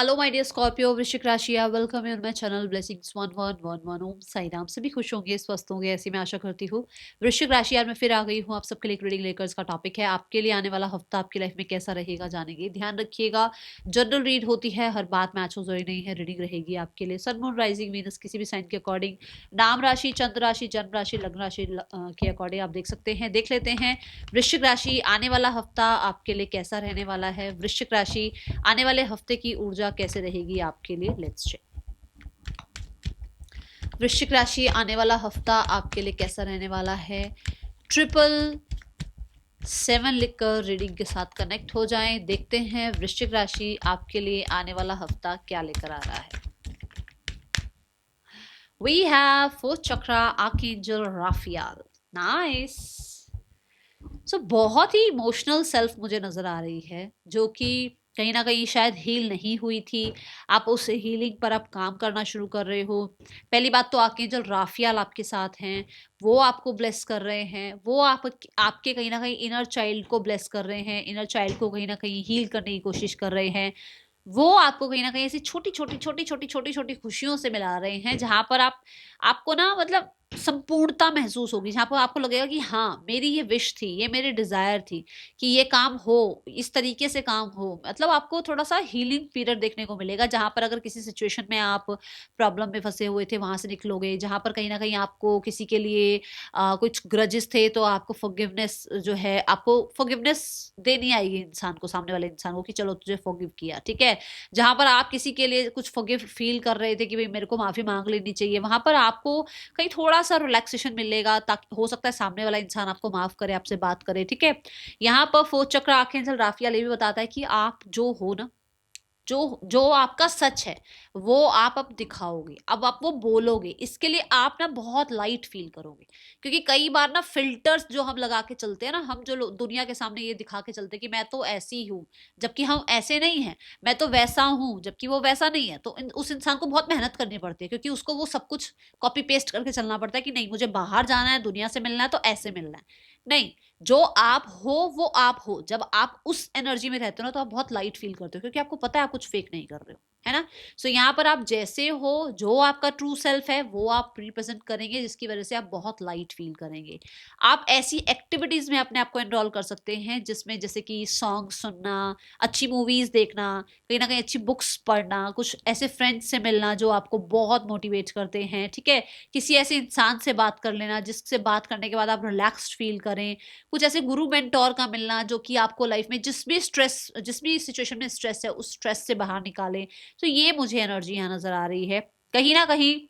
Hello my dear Scorpio, वृश्चिक राशि, welcome in my channel blessings 1111। ओम साई राम। सभी खुश होंगे, स्वस्थ होंगे, ऐसी मैं आशा करती हूँ। वृश्चिक राशि यार मैं फिर आ गई हूँ आप सबके लिए एक रीडिंग लेकर। इसका टॉपिक है आपके लिए आने वाला हफ्ता आपकी लाइफ में कैसा रहेगा, जानेंगे। ध्यान रखिएगा, जनरल रीड होती है, हर बात मैच हो जरूरी नहीं है। रीडिंग रहेगी आपके लिए सन मून राइजिंग वीनस किसी भी साइन के अकॉर्डिंग, नाम राशि, चंद्र राशि, जन्म राशि, लग्न राशि के अकॉर्डिंग आप देख सकते हैं। देख लेते हैं वृश्चिक राशि आने वाला हफ्ता आपके लिए कैसा रहने वाला है। वृश्चिक राशि आने वाले हफ्ते की ऊर्जा कैसे रहेगी आपके लिए, लेट्स चेक। वृश्चिक राशि आने वाला हफ्ता आपके लिए कैसा रहने वाला है। 777 लिखकर रीडिंग के साथ कनेक्ट हो जाएं। देखते हैं वृश्चिक राशि आपके लिए आने वाला हफ्ता क्या लेकर आ रहा है। We have fourth chakra, archangel Raphael. Nice. So बहुत ही इमोशनल सेल्फ मुझे नजर आ रही है, जो कि कहीं ना कहीं शायद हील नहीं हुई थी। आप उस हीलिंग पर आप काम करना शुरू कर रहे हो। पहली बात तो आर्कएंजल राफियाल आपके साथ हैं, वो आपको ब्लेस कर रहे हैं। वो आपके कहीं ना कहीं इनर चाइल्ड को ब्लेस कर रहे हैं, इनर चाइल्ड को कहीं ना कहीं हील करने की कोशिश कर रहे हैं। वो आपको कहीं ना कहीं ऐसी छोटी छोटी छोटी छोटी छोटी छोटी खुशियों से मिला रहे हैं, जहां पर आपको ना मतलब संपूर्णता महसूस होगी, जहां पर आपको लगेगा कि हाँ मेरी ये विश थी, ये मेरी डिजायर थी कि ये काम हो, इस तरीके से काम हो। मतलब आपको थोड़ा सा हीलिंग पीरियड देखने को मिलेगा, जहां पर अगर किसी सिचुएशन में आप प्रॉब्लम में फंसे हुए थे वहां से निकलोगे, जहां पर कहीं ना कहीं आपको किसी के लिए कुछ ग्रजेस थे, तो आपको फॉरगिवनेस जो है, आपको फॉरगिवनेस देनी आएगी इंसान को, सामने वाले इंसान को, कि चलो तुझे फॉरगिव किया, ठीक है। जहां पर आप किसी के लिए कुछ फॉरगिव फील कर रहे थे कि भाई मेरे को माफी मांग लेनी चाहिए, वहां पर आपको कहीं थोड़ा सा रिलैक्सेशन मिलेगा, ताकि हो सकता है सामने वाला इंसान आपको माफ करे, आपसे बात करे, ठीक है। यहाँ पर फोर्थ चक्र आर्कएंजल राफियाल ये भी बताता है कि आप जो हो ना, जो जो आपका सच है वो आप अब दिखाओगे, अब आप वो बोलोगे। इसके लिए आप ना बहुत लाइट फील करोगे, क्योंकि कई बार ना फिल्टर्स जो हम लगा के चलते हैं ना, हम जो दुनिया के सामने ये दिखा के चलते हैं कि मैं तो ऐसी हूं, जबकि हम ऐसे नहीं हैं। मैं तो वैसा हूं, जबकि वो वैसा नहीं है। तो उस इंसान को बहुत मेहनत करनी पड़ती है, क्योंकि उसको वो सब कुछ कॉपी पेस्ट करके चलना पड़ता है कि नहीं मुझे बाहर जाना है, दुनिया से मिलना है, तो ऐसे मिलना है। नहीं, जो आप हो वो आप हो। जब आप उस एनर्जी में रहते हो ना, तो आप बहुत लाइट फील करते हो, क्योंकि आपको पता है आप कुछ फेक नहीं कर रहे हो, है ना। सो यहाँ पर आप जैसे हो, जो आपका ट्रू सेल्फ है वो आप रिप्रेजेंट करेंगे, जिसकी वजह से आप बहुत लाइट फील करेंगे। आप ऐसी एक्टिविटीज में अपने आप को एनरोल कर सकते हैं जिसमें जैसे कि सॉन्ग सुनना, अच्छी मूवीज देखना, कहीं ना कहीं अच्छी बुक्स पढ़ना, कुछ ऐसे फ्रेंड्स से मिलना जो आपको बहुत मोटिवेट करते हैं, ठीक है। किसी ऐसे इंसान से बात कर लेना जिससे बात करने के बाद आप रिलैक्स्ड फील करें। कुछ ऐसे गुरु मेंटोर का मिलना जो कि आपको लाइफ में जिस भी सिचुएशन में स्ट्रेस है, उस स्ट्रेस से बाहर निकाले। तो ये मुझे एनर्जी यहाँ नजर आ रही है। कहीं ना कहीं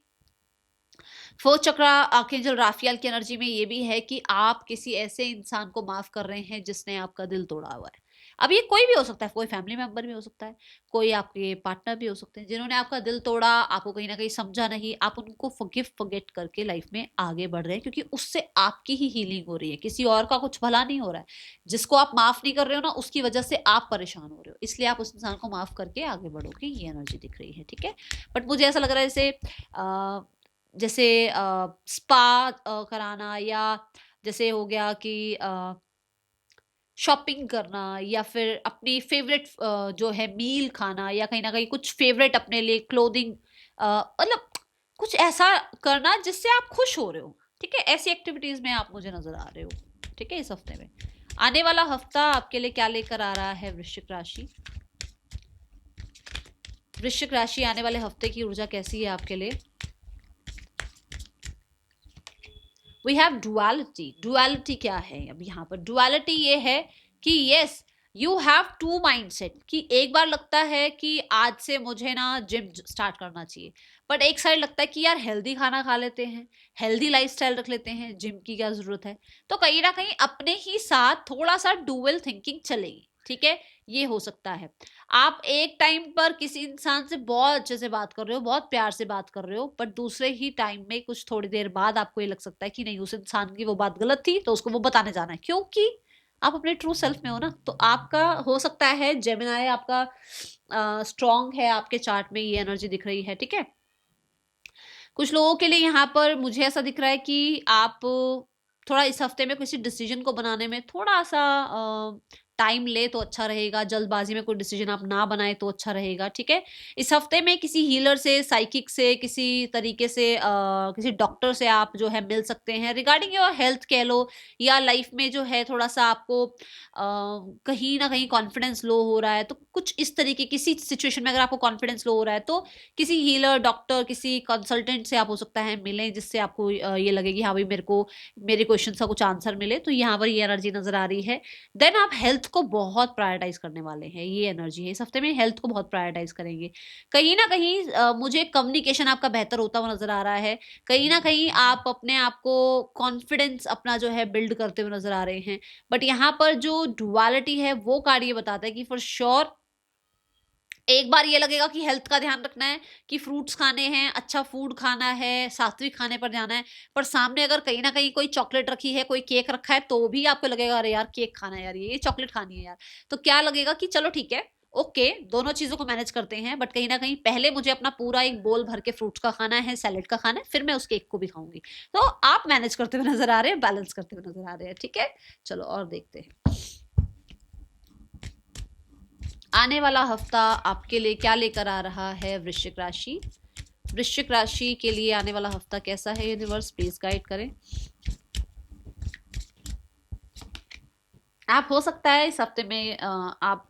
फोर्थ चक्र आर्कएंजल राफियाल की एनर्जी में ये भी है कि आप किसी ऐसे इंसान को माफ कर रहे हैं जिसने आपका दिल तोड़ा हुआ है। अब ये कोई भी हो सकता है, कोई फैमिली मेंबर भी हो सकता है, कोई आपके पार्टनर भी हो सकते हैं, जिन्होंने आपका दिल तोड़ा, आपको कहीं ना कहीं समझा नहीं। आप उनको फॉरगिव फॉरगेट करके लाइफ में आगे बढ़ रहे हैं, क्योंकि उससे आपकी ही हीलिंग हो रही है, किसी और का कुछ भला नहीं हो रहा है। जिसको आप माफ नहीं कर रहे हो ना, उसकी वजह से आप परेशान हो रहे हो, इसलिए आप उस इंसान को माफ करके आगे बढ़ोगे। ये एनर्जी दिख रही है, ठीक है। बट मुझे ऐसा लग रहा है जैसे स्पा कराना, या जैसे हो गया कि शॉपिंग करना, या फिर अपनी फेवरेट जो है मील खाना, या कहीं ना कहीं कुछ फेवरेट अपने लिए क्लोथिंग, मतलब कुछ ऐसा करना जिससे आप खुश हो रहे हो, ठीक है। ऐसी एक्टिविटीज में आप मुझे नजर आ रहे हो, ठीक है। इस हफ्ते में आने वाला हफ्ता आपके लिए क्या लेकर आ रहा है वृश्चिक राशि। वृश्चिक राशि आने वाले हफ्ते की ऊर्जा कैसी है आपके लिए। We have duality. डुअलिटी क्या है अब यहाँ पर? डुअलिटी ये है कि yes, you have to mindset, कि एक बार लगता है कि आज से मुझे ना जिम स्टार्ट करना चाहिए, बट एक साइड लगता है कि यार हेल्दी खाना खा लेते हैं, हेल्दी लाइफस्टाइल रख लेते हैं, जिम की क्या जरूरत है। तो कहीं ना कहीं अपने ही साथ थोड़ा सा डुअल थिंकिंग चलेगी, ठीक है। ये हो सकता है आप एक टाइम पर किसी इंसान से बहुत अच्छे से बात कर रहे हो, बहुत प्यार से बात कर रहे हो, बट दूसरे ही टाइम में कुछ थोड़ी देर बाद आपको ये लग सकता है कि नहीं, उस इंसान की वो बात गलत थी, तो उसको वो बताने जाना है, क्योंकि आप अपने ट्रू सेल्फ में हो ना। तो आपका हो सकता है जेमिनाई आपका स्ट्रांग है, आपके चार्ट में ये एनर्जी दिख रही है, ठीक है। कुछ लोगों के लिए यहाँ पर मुझे ऐसा दिख रहा है कि आप थोड़ा इस हफ्ते में किसी डिसीजन को बनाने में थोड़ा सा टाइम ले तो अच्छा रहेगा, जल्दबाजी में कोई डिसीजन आप ना बनाए तो अच्छा रहेगा, ठीक है। इस हफ्ते में किसी हीलर से, साइकिक से, किसी तरीके से किसी डॉक्टर से आप जो है मिल सकते हैं रिगार्डिंग योर हेल्थ कह लो, या लाइफ में जो है थोड़ा सा आपको कहीं ना कहीं कॉन्फिडेंस लो हो रहा है, तो कुछ इस तरीके किसी सिचुएशन में अगर आपको कॉन्फिडेंस लो हो रहा है तो किसी हीलर, डॉक्टर, किसी कंसल्टेंट से आप हो सकता है मिलें, जिससे आपको ये लगे कि हाँ भाई मेरे को मेरे क्वेश्चन का कुछ आंसर मिले। तो यहाँ पर ये एनर्जी नजर आ रही है। देन आप हेल्थ को बहुत प्रायोरिटाइज करने वाले हैं, ये एनर्जी है इस हफ्ते में, हेल्थ को बहुत प्रायोरिटाइज करेंगे। कहीं ना कहीं मुझे कम्युनिकेशन आपका बेहतर होता हुआ नजर आ रहा है, कहीं ना कहीं आप अपने आप को कॉन्फिडेंस अपना जो है बिल्ड करते हुए नजर आ रहे हैं। बट यहाँ पर जो डुअलिटी है वो कार्ड ये बताता है कि फॉर श्योर एक बार ये लगेगा कि हेल्थ का ध्यान रखना है, कि फ्रूट्स खाने हैं, अच्छा फूड खाना है, सात्विक खाने पर जाना है, पर सामने अगर कहीं ना कहीं कोई चॉकलेट रखी है, कोई केक रखा है, तो भी आपको लगेगा अरे यार केक खाना है यार, ये चॉकलेट खानी है यार। तो क्या लगेगा कि चलो ठीक है, ओके, दोनों चीजों को मैनेज करते हैं, बट कहीं ना कहीं पहले मुझे अपना पूरा एक बोल भर के फ्रूट्स का खाना है, सैलेड का खाना है, फिर मैं उस केक को भी खाऊंगी। तो आप मैनेज करते हुए नजर आ रहे हैं, बैलेंस करते हुए नजर आ रहे हैं, ठीक है। चलो और देखते हैं आने वाला हफ्ता आपके लिए क्या लेकर आ रहा है वृश्चिक राशि। वृश्चिक राशि के लिए आने वाला हफ्ता कैसा है, यूनिवर्स प्लीज गाइड करें। आप हो सकता है इस हफ्ते में आप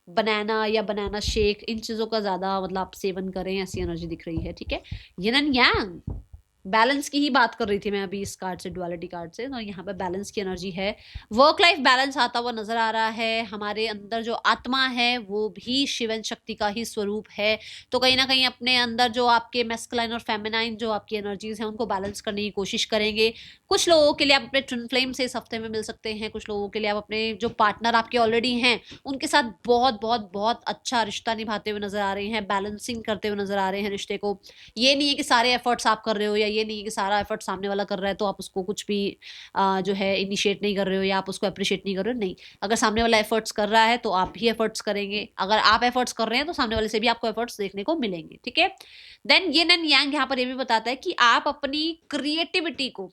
बनाना या बनाना शेक इन चीजों का ज्यादा मतलब आप सेवन करें, ऐसी एनर्जी दिख रही है, ठीक है। यिन एंड यांग, बैलेंस की ही बात कर रही थी मैं अभी इस कार्ड से, डुअलिटी कार्ड से, तो यहाँ पे बैलेंस की एनर्जी है। वर्क लाइफ बैलेंस आता हुआ नजर आ रहा है। हमारे अंदर जो आत्मा है वो भी शिवन शक्ति का ही स्वरूप है, तो कहीं ना कहीं अपने अंदर जो आपके मैस्कुलाइन और फेमिनाइन जो आपकी एनर्जीज हैं उनको बैलेंस करने की कोशिश करेंगे। कुछ लोगों के लिए आप अपने ट्विन फ्लेम से इस हफ्ते में मिल सकते हैं, कुछ लोगों के लिए आप अपने जो पार्टनर आपके ऑलरेडी हैं उनके साथ बहुत बहुत बहुत अच्छा रिश्ता निभाते हुए नजर आ रहे हैं, बैलेंसिंग करते हुए नजर आ रहे हैं रिश्ते को। ये नहीं है कि सारे एफर्ट्स आप कर रहे हो, या ये नहीं है कि सारा एफर्ट सामने वाला कर रहा है तो आप उसको कुछ भी जो है इनिशिएट नहीं कर रहे हो या आप उसको अप्रिशिएट नहीं कर रहे हो, नहीं। अगर सामने वाला एफर्ट्स कर रहा है तो आप भी एफर्ट्स करेंगे, अगर आप एफर्ट्स कर रहे हैं तो सामने वाले से भी आपको एफर्ट्स देखने को मिलेंगे, ठीक है। देन यिन एंड यांग यहाँ पर ये भी बताता है कि आप अपनी क्रिएटिविटी को,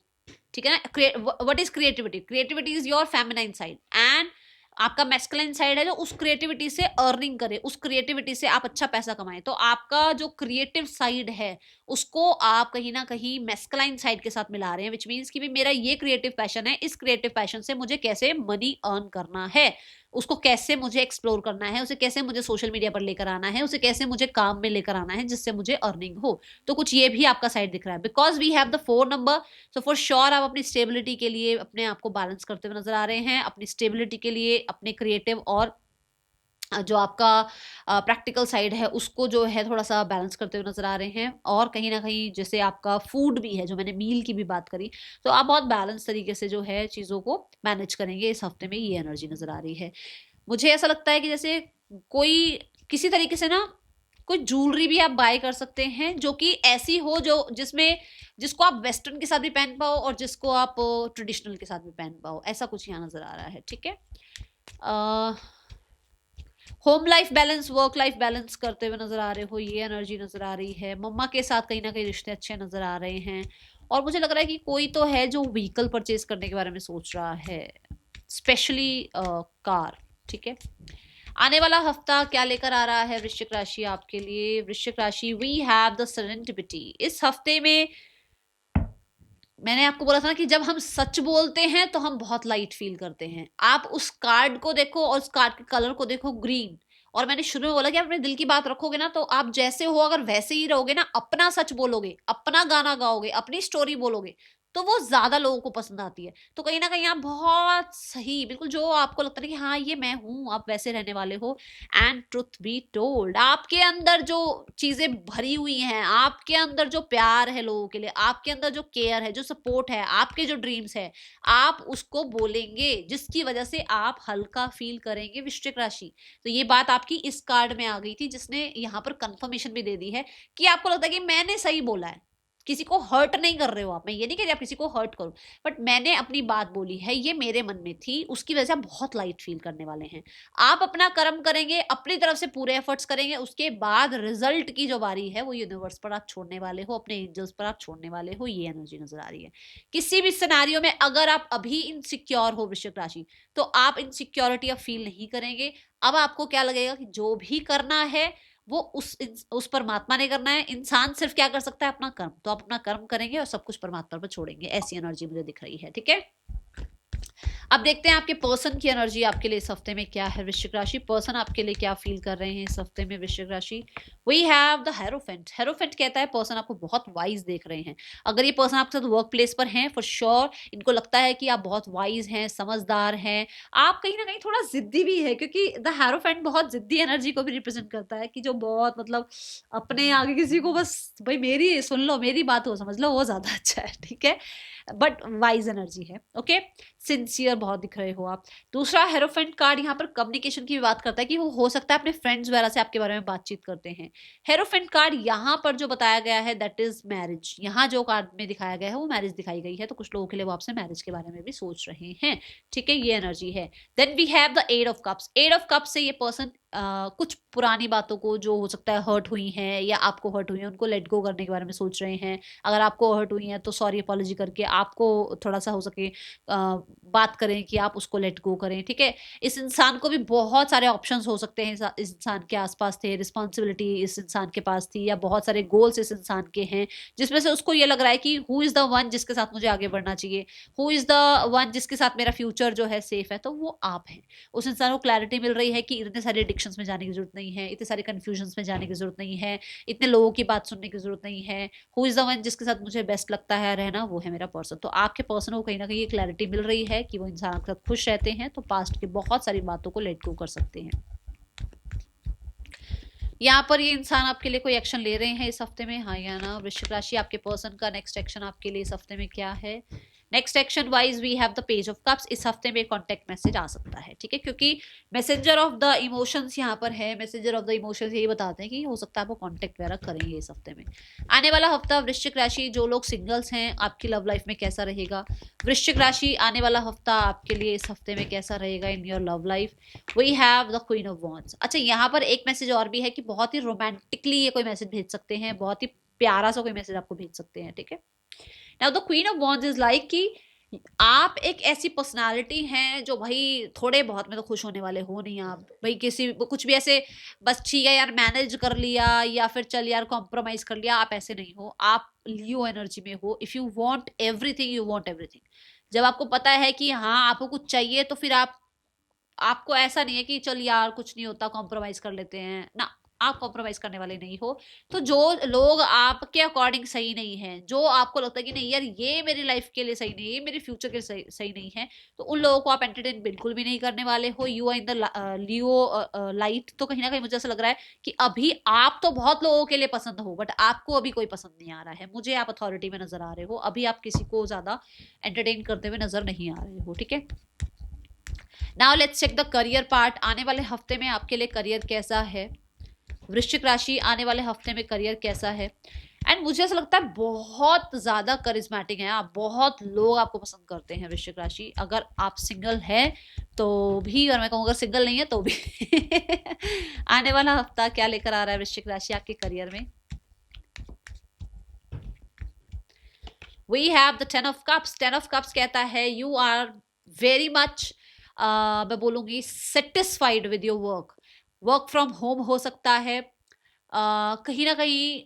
ठीक है ना, what is creativity, creativity is your feminine side, and आपका मैस्कुलाइन साइड है जो उस क्रिएटिविटी से अर्निंग करे, उस क्रिएटिविटी से आप अच्छा पैसा कमाए। तो आपका जो क्रिएटिव साइड है उसको आप कहीं ना कहीं मैस्कुलाइन साइड के साथ मिला रहे हैं, विच मीन्स कि भी मेरा ये क्रिएटिव पैशन है, इस क्रिएटिव पैशन से मुझे कैसे मनी अर्न करना है, उसको कैसे मुझे एक्सप्लोर करना है, उसे कैसे मुझे सोशल मीडिया पर लेकर आना है, उसे कैसे मुझे काम में लेकर आना है जिससे मुझे अर्निंग हो। तो कुछ ये भी आपका साइड दिख रहा है, because we have the 4 number. So for sure आप अपनी स्टेबिलिटी के लिए अपने आप को बैलेंस करते हुए नजर आ रहे हैं, अपनी स्टेबिलिटी के लिए अपने क्रिएटिव और जो आपका प्रैक्टिकल साइड है उसको जो है थोड़ा सा बैलेंस करते हुए नजर आ रहे हैं। और कहीं ना कहीं जैसे आपका फूड भी है, जो मैंने मील की भी बात करी, तो आप बहुत बैलेंस तरीके से जो है चीज़ों को मैनेज करेंगे इस हफ्ते में, ये एनर्जी नजर आ रही है। मुझे ऐसा लगता है कि जैसे कोई किसी तरीके से ना कोई ज्वेलरी भी आप बाय कर सकते हैं जो कि ऐसी हो जो जिसमें जिसको आप वेस्टर्न के साथ भी पहन पाओ और जिसको आप ट्रेडिशनल के साथ भी पहन पाओ, ऐसा कुछ यहाँ नजर आ रहा है, ठीक है। Home life balance, work life balance करते हुए नजर आ रहे हो, ये एनर्जी नजर आ रही है। मम्मा के साथ कहीं ना कहीं रिश्ते अच्छे नजर आ रहे हैं, और मुझे लग रहा है कि कोई तो है जो व्हीकल परचेज करने के बारे में सोच रहा है, स्पेशली कार, ठीक है। आने वाला हफ्ता क्या लेकर आ रहा है वृश्चिक राशि आपके लिए। वृश्चिक राशि, वी हैव द सेरेंडिपिटी। इस हफ्ते में मैंने आपको बोला था ना कि जब हम सच बोलते हैं तो हम बहुत लाइट फील करते हैं। आप उस कार्ड को देखो और उस कार्ड के कलर को देखो, ग्रीन। और मैंने शुरू में बोला कि आप अपने दिल की बात रखोगे ना तो आप जैसे हो अगर वैसे ही रहोगे ना, अपना सच बोलोगे, अपना गाना गाओगे, अपनी स्टोरी बोलोगे, तो वो ज्यादा लोगों को पसंद आती है। तो कहीं ना कहीं आप बहुत सही, बिल्कुल जो आपको लगता है कि हाँ ये मैं हूं, आप वैसे रहने वाले हो। एंड ट्रुथ बी टोल्ड, आपके अंदर जो चीजें भरी हुई हैं, आपके अंदर जो प्यार है लोगों के लिए, आपके अंदर जो केयर है, जो सपोर्ट है, आपके जो ड्रीम्स है, आप उसको बोलेंगे, जिसकी वजह से आप हल्का फील करेंगे वृश्चिक राशि। तो ये बात आपकी इस कार्ड में आ गई थी, जिसने यहाँ पर कंफर्मेशन भी दे दी है कि आपको लगता है कि मैंने सही बोला है, किसी को हर्ट नहीं कर रहे हो आप, मैं ये नहीं कह रही आप किसी को हर्ट करो, बट मैंने अपनी बात बोली है, ये मेरे मन में थी, उसकी वजह से आप बहुत लाइट फील करने वाले हैं। आप अपना कर्म करेंगे, अपनी तरफ से पूरे एफर्ट्स करेंगे, उसके बाद रिजल्ट की जो बारी है वो यूनिवर्स पर आप छोड़ने वाले हो, अपने एंजल्स पर आप छोड़ने वाले हो, ये एनर्जी नजर आ रही है। किसी भी सिनेरियो में अगर आप अभी इनसिक्योर हो वृश्चिक राशि, तो आप इनसिक्योरिटी अब फील नहीं करेंगे। अब आपको क्या लगेगा कि जो भी करना है वो उस परमात्मा ने करना है, इंसान सिर्फ क्या कर सकता है, अपना कर्म। तो आप अपना कर्म करेंगे और सब कुछ परमात्मा पर छोड़ेंगे, ऐसी एनर्जी मुझे दिख रही है। ठीक है, अब देखते हैं आपके पर्सन की एनर्जी आपके लिए इस हफ्ते में क्या है। वृश्चिक राशि पर्सन आपके लिए क्या फील कर रहे हैं इस हफ्ते में वृश्चिक राशि। We have the hierophant. Hierophant कहता है पर्सन आपको बहुत वाइज देख रहे हैं। अगर ये पर्सन आपके साथ वर्क प्लेस पर हैं, फॉर श्योर इनको लगता है कि आप बहुत वाइज हैं, समझदार हैं। आप कहीं ना कहीं थोड़ा जिद्दी भी है, क्योंकि द हेरोफेंट बहुत जिद्दी एनर्जी को भी रिप्रेजेंट करता है, कि जो बहुत मतलब अपने आगे किसी को बस भाई मेरी सुन लो, मेरी बात हो समझ लो, वो ज्यादा अच्छा है। ठीक है, बट वाइज एनर्जी है। ओके, सिंसियर बहुत दिख रहे हो आप। दूसरा हेरोफेंट कार्ड यहाँ पर कम्युनिकेशन की भी बात करता है, कि वो हो सकता है अपने फ्रेंड्स वगैरह से आपके बारे में बातचीत करते हैं। हेरोफेंट कार्ड यहाँ पर जो बताया गया है दैट इज मैरिज। यहाँ जो कार्ड में दिखाया गया है वो मैरिज दिखाई गई है, तो कुछ लोगों के लिए वो आपसे मैरिज के बारे में भी सोच रहे हैं। ठीक है, ये एनर्जी है। Then we have the eight of cups. Eight of cups से ये पर्सन कुछ पुरानी बातों को जो हो सकता है हर्ट हुई हैं या आपको हर्ट हुई है, उनको लेट गो करने के बारे में सोच रहे हैं। अगर आपको हर्ट हुई है तो सॉरी अपॉलॉजी करके आपको थोड़ा सा हो सके बात करें कि आप उसको लेट गो करें। ठीक है, इस इंसान को भी बहुत सारे ऑप्शंस हो सकते हैं, इस इंसान के आसपास थे, रिस्पॉन्सिबिलिटी इस इंसान के पास थी, या बहुत सारे गोल्स इस इंसान के हैं, जिसमें से उसको ये लग रहा है कि हु इज द वन जिसके साथ मुझे आगे बढ़ना चाहिए, हु इज द वन जिसके साथ मेरा फ्यूचर जो है सेफ है, तो वो आप हैं। उस इंसान को क्लैरिटी मिल रही है कि इतने सारे एडिक्शंस में जाने की जरूरत नहीं है, इतने सारे कंफ्यूजन्स में जाने की जरूरत नहीं है, इतने लोगों की बात सुनने की जरूरत नहीं है। हु इज द वन जिसके साथ मुझे बेस्ट लगता है रहना, वो है मेरा पर्सन। तो आपके पर्सन को कहीं ना कहीं ये क्लैरिटी मिल रही है कि वो इंसान के साथ खुश रहते हैं, तो पास्ट की बहुत सारी बातों को लेट गो कर सकते हैं। यहाँ पर ये इंसान आपके लिए कोई एक्शन ले रहे हैं इस हफ्ते में, हाँ या ना। वृश्चिक राशि आपके पर्सन का नेक्स्ट एक्शन आपके लिए इस हफ्ते में क्या है। Next action wise we have the page of cups. इस हफ्ते में कॉन्टेक्ट मैसेज आ सकता है। ठीक है, क्योंकि मैसेंजर ऑफ द इमोशंस यहाँ पर है। मैसेंजर ऑफ द इमोशंस यही बताते हैं कि हो सकता है आपको कॉन्टेक्ट वगैरह करेंगे इस हफ्ते में। आने वाला हफ्ता वृश्चिक राशि, जो लोग सिंगल्स हैं आपकी लव लाइफ में कैसा रहेगा। वृश्चिक राशि आने वाला हफ्ता आपके लिए इस हफ्ते में कैसा रहेगा in your love life. We have the queen of wands. अच्छा, यहाँ पर एक मैसेज और भी है कि बहुत ही रोमांटिकली ये कोई मैसेज भेज सकते हैं, बहुत ही प्यारा सा कोई मैसेज आपको भेज सकते हैं। ठीक है, now the queen of wands is like कि आप एक ऐसी पर्सनालिटी हैं जो भाई थोड़े बहुत में तो खुश होने वाले हो नहीं आप, भाई किसी कुछ भी ऐसे बस ठीक है यार मैनेज कर लिया या फिर चल यार कॉम्प्रोमाइज कर लिया, आप ऐसे नहीं हो। आप लियो एनर्जी में हो। If you want everything you want everything. जब आपको पता है कि हाँ आपको कुछ चाहिए, तो फिर आपको ऐसा नहीं है कि चल यार कुछ नहीं होता कॉम्प्रोमाइज कर लेते हैं ना, आप कॉम्प्रोमाइज करने वाले नहीं हो। तो जो लोग आपके अकॉर्डिंग सही नहीं है, जो आपको लगता है कि नहीं यार ये मेरी लाइफ के लिए सही नहीं है, ये मेरे फ्यूचर के लिए सही नहीं है, तो उन लोगों को आप एंटरटेन बिल्कुल भी नहीं करने वाले हो। You are in the Leo light. तो कहीं ना कहीं मुझे ऐसा लग रहा है कि अभी आप तो बहुत लोगों के लिए पसंद हो, बट आपको अभी कोई पसंद नहीं आ रहा है। मुझे आप अथॉरिटी में नजर आ रहे हो, अभी आप किसी को ज्यादा एंटरटेन करते हुए नजर नहीं आ रहे हो। ठीक है, now let's check the career part. आने वाले हफ्ते में आपके लिए करियर कैसा है। वृश्चिक राशि आने वाले हफ्ते में करियर कैसा है। एंड मुझे ऐसा लगता है बहुत ज्यादा करिश्मेटिक है आप, बहुत लोग आपको पसंद करते हैं वृश्चिक राशि। अगर आप सिंगल है तो भी, और मैं कहूँ अगर सिंगल नहीं है तो भी आने वाला हफ्ता क्या लेकर आ रहा है वृश्चिक राशि आपके करियर में। We have the 10 of cups. 10 of cups कहता है यू आर वेरी मच, मैं बोलूंगी satisfied with your work. Work from home हो सकता है, कहीं ना कहीं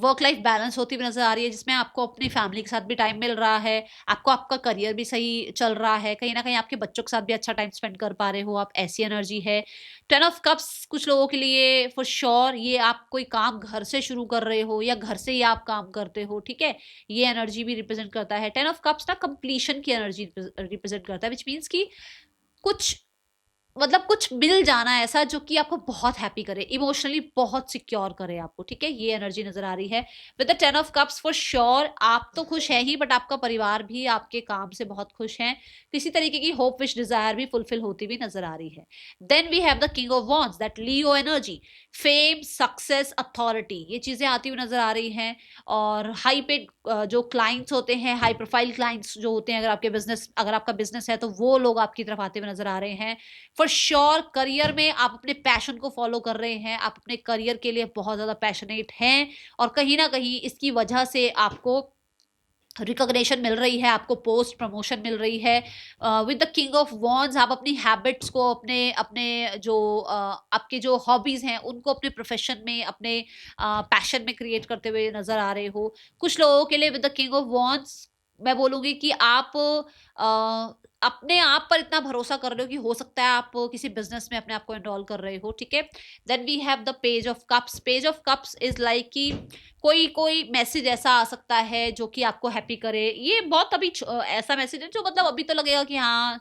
वर्क लाइफ बैलेंस होती हुई नजर आ रही है, जिसमें आपको अपनी फैमिली के साथ भी टाइम मिल रहा है, आपको आपका करियर भी सही चल रहा है, कहीं ना कहीं आपके बच्चों के साथ भी अच्छा टाइम स्पेंड कर पा रहे हो आप, ऐसी एनर्जी है। 10 ऑफ कप्स कुछ लोगों के लिए फॉर श्योर ये आप कोई काम घर से शुरू कर रहे हो या घर से ही आप काम करते हो। ठीक है, ये एनर्जी भी रिप्रेजेंट करता है। 10 ऑफ कप्स ना कंप्लीशन की एनर्जी रिप्रेजेंट करता है, विच मीन्स की कुछ मतलब कुछ मिल जाना ऐसा जो कि आपको बहुत हैप्पी करे, इमोशनली बहुत सिक्योर करे आपको। ठीक है, ये एनर्जी नजर आ रही है with the 10 of cups. For sure आप तो खुश है ही, बट आपका परिवार भी आपके काम से बहुत खुश है, किसी तरीके की होप विश डिजायर भी फुलफिल होती हुई नजर आ रही है। Then we have the king of wands, that Leo energy. Fame, success, authority, ये चीजें आती हुई नजर आ रही हैं। और हाई पेड जो क्लाइंट्स होते हैं, हाई प्रोफाइल क्लाइंट्स जो होते हैं, अगर आपका बिजनेस है तो वो लोग आपकी तरफ आते हुए नजर आ रहे हैं। फॉर श्योर करियर में आप अपने पैशन को फॉलो कर रहे हैं, आप अपने करियर के लिए बहुत ज्यादा पैशनेट हैं, और कहीं ना कहीं इसकी वजह से आपको रिकॉग्निशन मिल रही है, आपको पोस्ट प्रमोशन मिल रही है। With the king of wands आप अपनी हैबिट्स को, अपने अपने जो आपके जो हॉबीज हैं उनको अपने प्रोफेशन में, अपने पैशन में क्रिएट करते हुए नजर आ रहे हो। कुछ लोगों के लिए with the king of wands मैं बोलूंगी कि आप अपने आप पर इतना भरोसा कर रहे हो कि हो सकता है आप किसी बिजनेस में अपने आप को एनरोल कर रहे हो, ठीक है। Then we have the page of cups. Page of cups is like कि कोई कोई मैसेज ऐसा आ सकता है जो कि आपको हैप्पी करे। ये बहुत अभी ऐसा मैसेज है जो मतलब अभी तो लगेगा कि हाँ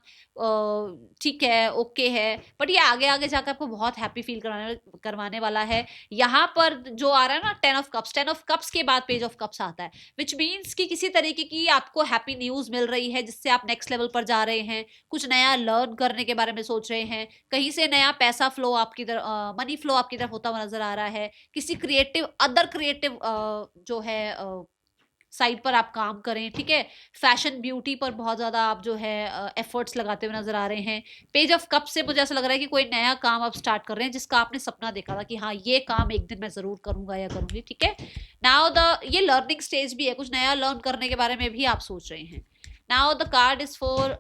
ठीक है, ओके है, बट ये आगे आगे जाकर आपको बहुत हैप्पी फील करवाने वाला है। यहाँ पर जो आ रहा है ना, 10 ऑफ कप्स, 10 ऑफ कप्स के बाद पेज ऑफ कप्स आता है, विच मीन्स कि किसी तरीके की आपको हैप्पी न्यूज मिल रही है जिससे आप नेक्स्ट लेवल पर जा रहे हैं, कुछ नया लर्न करने के बारे में सोच रहे हैं, कहीं से नया पैसा फ्लो आपकी तरफ, मनी फ्लो आपकी तरफ होता हुआ नजर आ रहा है। किसी क्रिएटिव जो है साइड पर आप काम करें, ठीक है। फैशन ब्यूटी पर बहुत ज्यादा आप जो है एफर्ट्स लगाते हुए नजर आ रहे हैं। पेज ऑफ कप से मुझे ऐसा लग रहा है कि कोई नया काम आप स्टार्ट कर रहे हैं जिसका आपने सपना देखा था कि हाँ ये काम एक दिन मैं जरूर करूंगा या करूंगी, ठीक है। नाउ द ये लर्निंग स्टेज भी है, कुछ नया लर्न करने के बारे में भी आप सोच रहे हैं। Now the card is for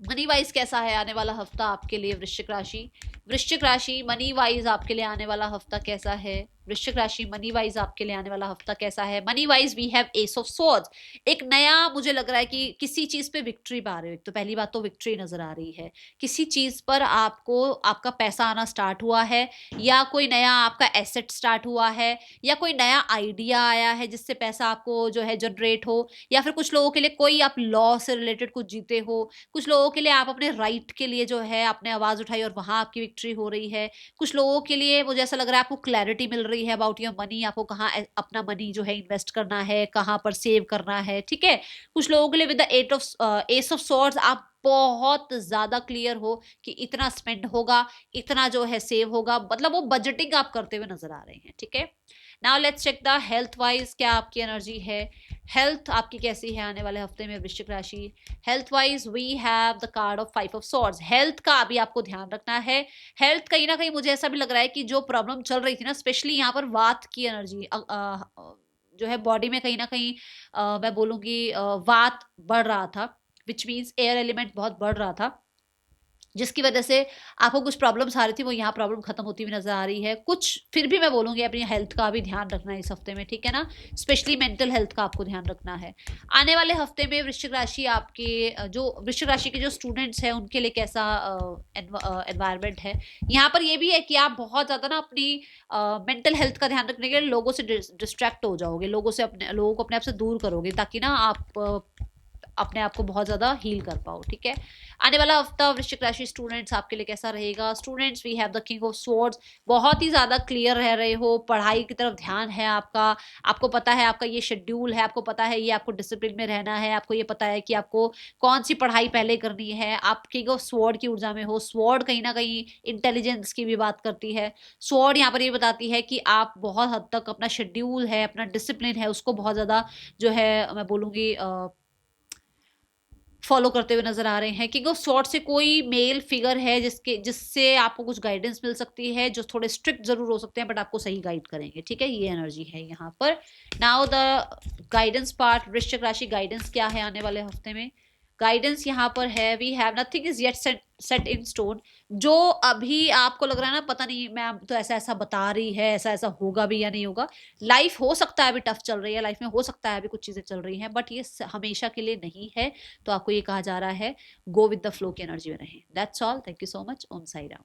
money wise कैसा है आने वाला हफ्ता आपके लिए वृश्चिक राशि। वृश्चिक राशि मनी वाइज आपके लिए आने वाला हफ्ता कैसा है। वृश्चिक राशि मनी वाइज आपके लिए आने वाला हफ्ता कैसा है। Money wise we have ace of swords. एक नया मुझे लग रहा है कि किसी चीज पे विक्ट्री पा रहे हो। एक तो पहली बात तो विक्ट्री नजर आ रही है, किसी चीज पर आपको आपका पैसा आना स्टार्ट हुआ है, या कोई नया आपका एसेट स्टार्ट हुआ है, या कोई नया आइडिया आया है जिससे पैसा आपको जो है जनरेट हो, या फिर कुछ लोगों के लिए कोई आप लॉ से रिलेटेड कुछ जीते हो, कुछ लोगों के लिए आप अपने राइट के लिए जो है आपने आवाज उठाई और वहां आपकी विक्ट्री हो रही है। कुछ लोगों के लिए मुझे ऐसा लग रहा है आपको क्लैरिटी मिल रही है अबाउट योर मनी, आपको कहाँ अपना मनी जो है इन्वेस्ट करना है, कहाँ पर सेव करना है, ठीक है। कुछ लोगों के लिए with the S of swords आप बहुत ज्यादा क्लियर हो कि इतना स्पेंड होगा, इतना जो है सेव होगा, मतलब वो बजटिंग आप करते हुए नजर आ रहे हैं, ठीक है। Now let's check the health wise क्या आपकी एनर्जी है। हेल्थ आपकी कैसी है आने वाले हफ्ते में वृश्चिक राशि। Health wise we have the card of 5 of swords. Health का अभी आपको ध्यान रखना है। हेल्थ कहीं ना कहीं मुझे ऐसा भी लग रहा है कि जो प्रॉब्लम चल रही थी ना, स्पेशली यहाँ पर वात की एनर्जी जो है बॉडी में कहीं ना कहीं मैं बोलूंगी वात बढ़ रहा था, विच मीन्स एयर एलिमेंट बहुत बढ़ रहा था, जिसकी वजह से आपको कुछ प्रॉब्लम्स आ रही थी, वो यहाँ प्रॉब्लम खत्म होती हुई नजर आ रही है। कुछ फिर भी मैं बोलूंगी अपनी हेल्थ का भी ध्यान रखना है इस हफ्ते में, ठीक है ना। स्पेशली मेंटल हेल्थ का आपको ध्यान रखना है। आने वाले हफ्ते में वृश्चिक राशि आपके जो वृश्चिक राशि के जो स्टूडेंट्स हैं उनके लिए कैसा एनवायरमेंट है। यहाँ पर ये भी है कि आप बहुत ज्यादा ना अपनी मेंटल हेल्थ का ध्यान रखने के लिए लोगों से डिस्ट्रैक्ट हो जाओगे, लोगों को अपने आप से दूर करोगे, ताकि ना आप अपने आप को बहुत ज्यादा हील कर पाओ, ठीक है। आने वाला हफ्ता वृश्चिक राशि स्टूडेंट्स आपके लिए कैसा रहेगा। Students we have the king of swords. बहुत ही ज्यादा क्लियर रह रहे हो, पढ़ाई की तरफ ध्यान है आपका, आपको पता है आपका ये शेड्यूल है, आपको पता है ये आपको डिसिप्लिन में रहना है, आपको ये पता है कि आपको कौन सी पढ़ाई पहले करनी है। आप किंग ऑफ स्वॉर्ड की ऊर्जा में हो। स्वॉर्ड कहीं ना कहीं इंटेलिजेंस की भी बात करती है। स्वॉर्ड यहाँ पर ये बताती है कि आप बहुत हद तक अपना शेड्यूल है, अपना डिसिप्लिन है, उसको बहुत ज्यादा जो है मैं बोलूंगी फॉलो करते हुए नजर आ रहे हैं। किंग ऑफ स्वॉर्ड से कोई मेल फिगर है जिससे आपको कुछ गाइडेंस मिल सकती है, जो थोड़े स्ट्रिक्ट जरूर हो सकते हैं बट आपको सही गाइड करेंगे, ठीक है। ये एनर्जी है यहाँ पर। Now the guidance part. वृश्चिक राशि गाइडेंस क्या है आने वाले हफ्ते में। गाइडेंस यहाँ पर है we have nothing is yet set in stone. जो अभी आपको लग रहा है ना पता नहीं मैम तो ऐसा ऐसा बता रही है, ऐसा ऐसा होगा भी या नहीं होगा। लाइफ हो सकता है अभी टफ चल रही है, लाइफ में हो सकता है अभी कुछ चीजें चल रही हैं, बट ये हमेशा के लिए नहीं है। तो आपको ये कहा जा रहा है गो विद द फ्लो की एनर्जी में रहें। That's all. Thank you so much. Om Sai Ram.